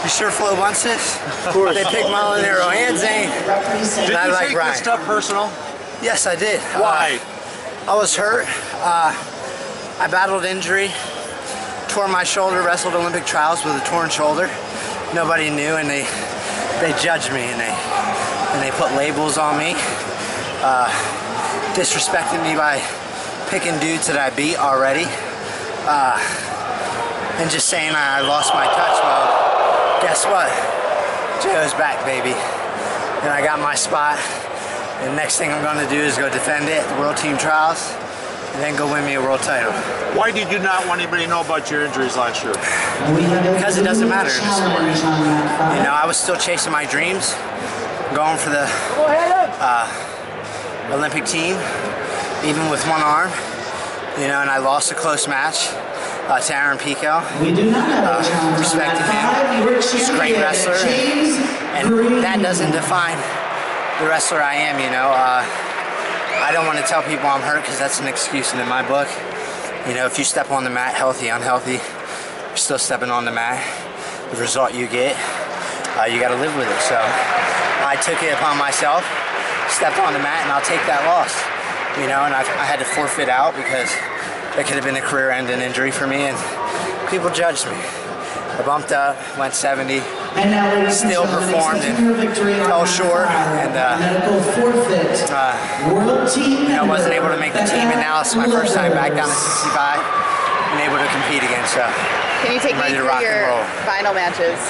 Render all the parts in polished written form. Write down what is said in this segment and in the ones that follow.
You sure Flo wants this? Of course. They picked Molinaro and Zane. Did you take this stuff personal? Yes, I did. Why? I was hurt. I battled injury, tore my shoulder, wrestled Olympic trials with a torn shoulder. Nobody knew, and they judged me, and they put labels on me, disrespecting me by picking dudes that I beat already, and just saying I lost my touch. Well, guess what? Joe's back, baby, and I got my spot. And the next thing I'm going to do is go defend it at the World Team Trials, and then go win me a world title. Why did you not want anybody to know about your injuries last year? Because it doesn't matter in the sport. You know, I was still chasing my dreams, going for the Olympic team, even with one arm. You know, and I lost a close match to Aaron Pico. Respecting him. He's a great wrestler, and that doesn't define the wrestler I am, you know. I don't want to tell people I'm hurt because that's an excuse in my book. You know, if you step on the mat, healthy, unhealthy, you're still stepping on the mat. The result you get, you got to live with it. So I took it upon myself, stepped on the mat, and I'll take that loss. You know, and I had to forfeit out because that could have been a career-ending injury for me, and people judged me. I bumped up, went 70. Still performed and fell short, and you know, wasn't able to make the team, and now it's my first time back down to 65 and able to compete again. So can you take me through your final matches?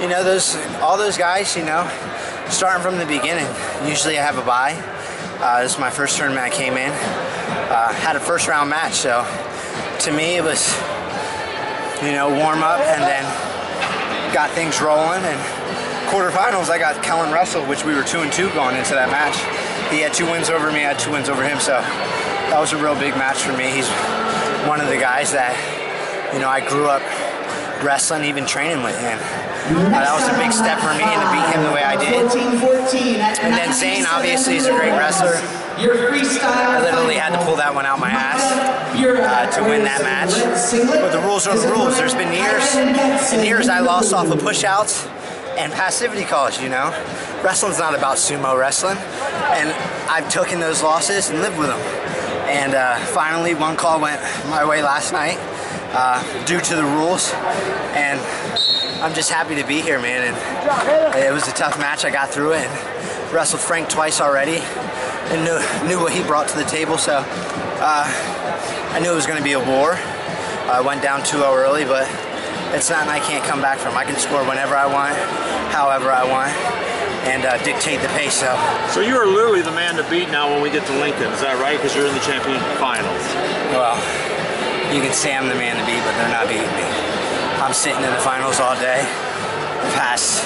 You know, all those guys, you know, starting from the beginning. Usually I have a bye. This is my first tournament I came in. Had a first round match, so to me it was, you know, warm up, and then got things rolling. And quarterfinals, I got Kellen Russell, which we were 2-2 going into that match. He had 2 wins over me, I had 2 wins over him, so that was a real big match for me. He's one of the guys that, you know, I grew up wrestling, even training with, and that was a big step for me, and to beat him the way I did. And then Zane, obviously, is a great wrestler. I literally had to pull that one out my ass to win that match. But the rules are the rules. There's been years I lost off of push-outs and passivity calls, you know. Wrestling's not about sumo wrestling. And I've taken those losses and lived with them. And finally, one call went my way last night due to the rules. And I'm just happy to be here, man. And it was a tough match. I got through it and wrestled Frank twice already. And knew what he brought to the table, so I knew it was going to be a war. I went down 2-0 early, but it's nothing I can't come back from. I can score whenever I want, however I want, and dictate the pace. So you are literally the man to beat now when we get to Lincoln, is that right? Because you're in the champion finals. Well, you can say I'm the man to beat, but they're not beating me. I'm sitting in the finals all day. The past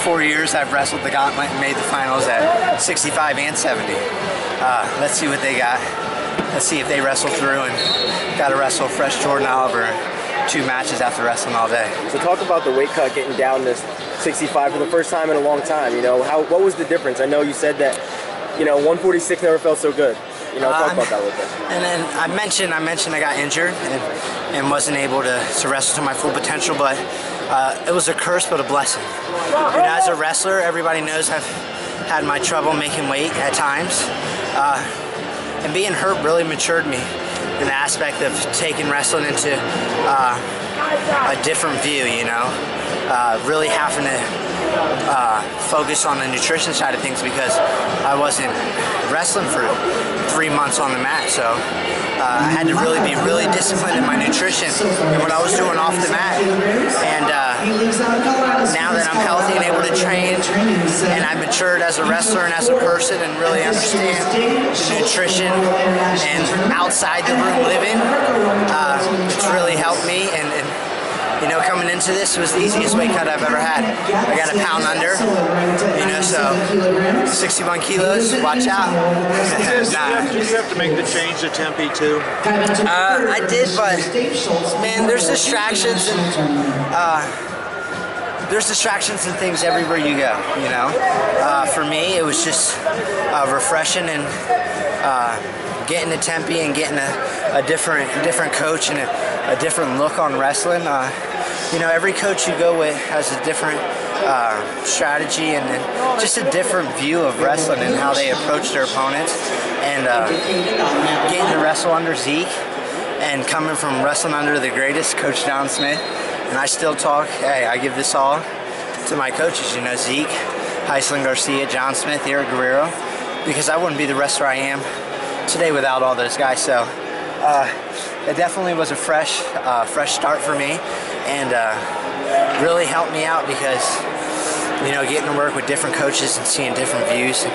4 years I've wrestled the gauntlet and made the finals at 65 and 70. Let's see what they got. Let's see if they wrestle through, and got to wrestle fresh Jordan Oliver 2 matches after wrestling all day. So talk about the weight cut, getting down to 65 for the first time in a long time. You know, what was the difference? I know you said that, you know, 146 never felt so good. You know, talk about that a little bit. And then I mentioned I got injured and wasn't able to wrestle to my full potential, but it was a curse but a blessing. You know, as a wrestler, everybody knows I've had my trouble making weight at times. And being hurt really matured me in the aspect of taking wrestling into a different view, you know. Really having to focus on the nutrition side of things because I wasn't wrestling for 3 months on the mat, so I had to really be really disciplined in my nutrition and what I was doing off the mat. And now that I'm healthy and able to train, and I've matured as a wrestler and as a person and really understand the nutrition and outside the room living, it's really helped me. And you know, coming into this was the easiest weight cut I've ever had. I got a pound under, you know, so 61 kilos, watch out. Did you have to make the change to Tempe too? I did, but man, there's distractions and things everywhere you go, you know. For me, it was just refreshing and getting to Tempe and getting a different coach and a different look on wrestling you know, every coach you go with has a different strategy and just a different view of wrestling and how they approach their opponents. And getting to wrestle under Zeke and coming from wrestling under the greatest, Coach John Smith, and I still talk, hey, I give this all to my coaches, you know, Zeke, Heisling Garcia, John Smith, Eric Guerrero, because I wouldn't be the wrestler I am today without all those guys. So it definitely was a fresh start for me, and really helped me out because, you know, getting to work with different coaches and seeing different views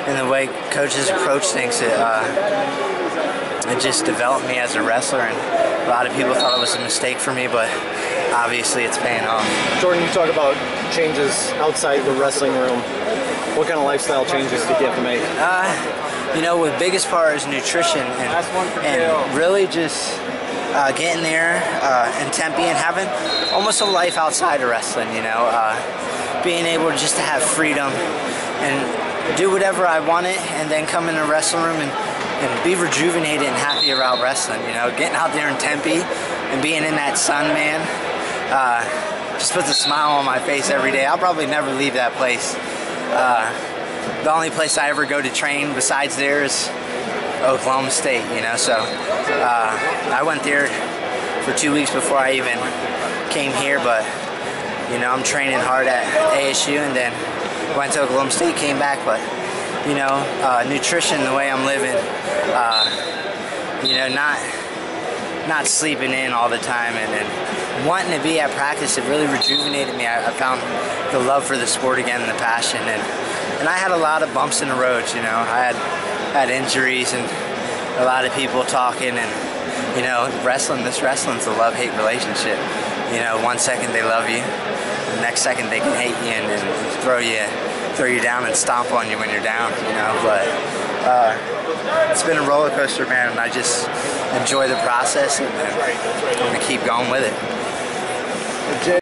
and the way coaches approach things, it just developed me as a wrestler. And a lot of people thought it was a mistake for me, but obviously it's paying off. Jordan, you talk about changes outside the wrestling room. What kind of lifestyle changes did you have to make? You know, the biggest part is nutrition and really just getting there in Tempe and having almost a life outside of wrestling, you know, being able just to have freedom and do whatever I wanted, and then come in the wrestling room and be rejuvenated and happy about wrestling. You know, getting out there in Tempe and being in that sun, man, just puts a smile on my face every day. I'll probably never leave that place. The only place I ever go to train besides there is Oklahoma State, you know, so I went there for 2 weeks before I even came here, but, you know, I'm training hard at ASU, and then went to Oklahoma State, came back. But, you know, nutrition, the way I'm living, you know, not sleeping in all the time, and wanting to be at practice, it really rejuvenated me. I found the love for the sport again and the passion, and I had a lot of bumps in the road, you know. I had injuries and a lot of people talking, and, you know, this wrestling's a love-hate relationship. You know, 1 second they love you, the next second they can hate you and throw you down and stomp on you when you're down, you know. But it's been a roller coaster, man, and I just enjoy the process, and I'm gonna keep going with it.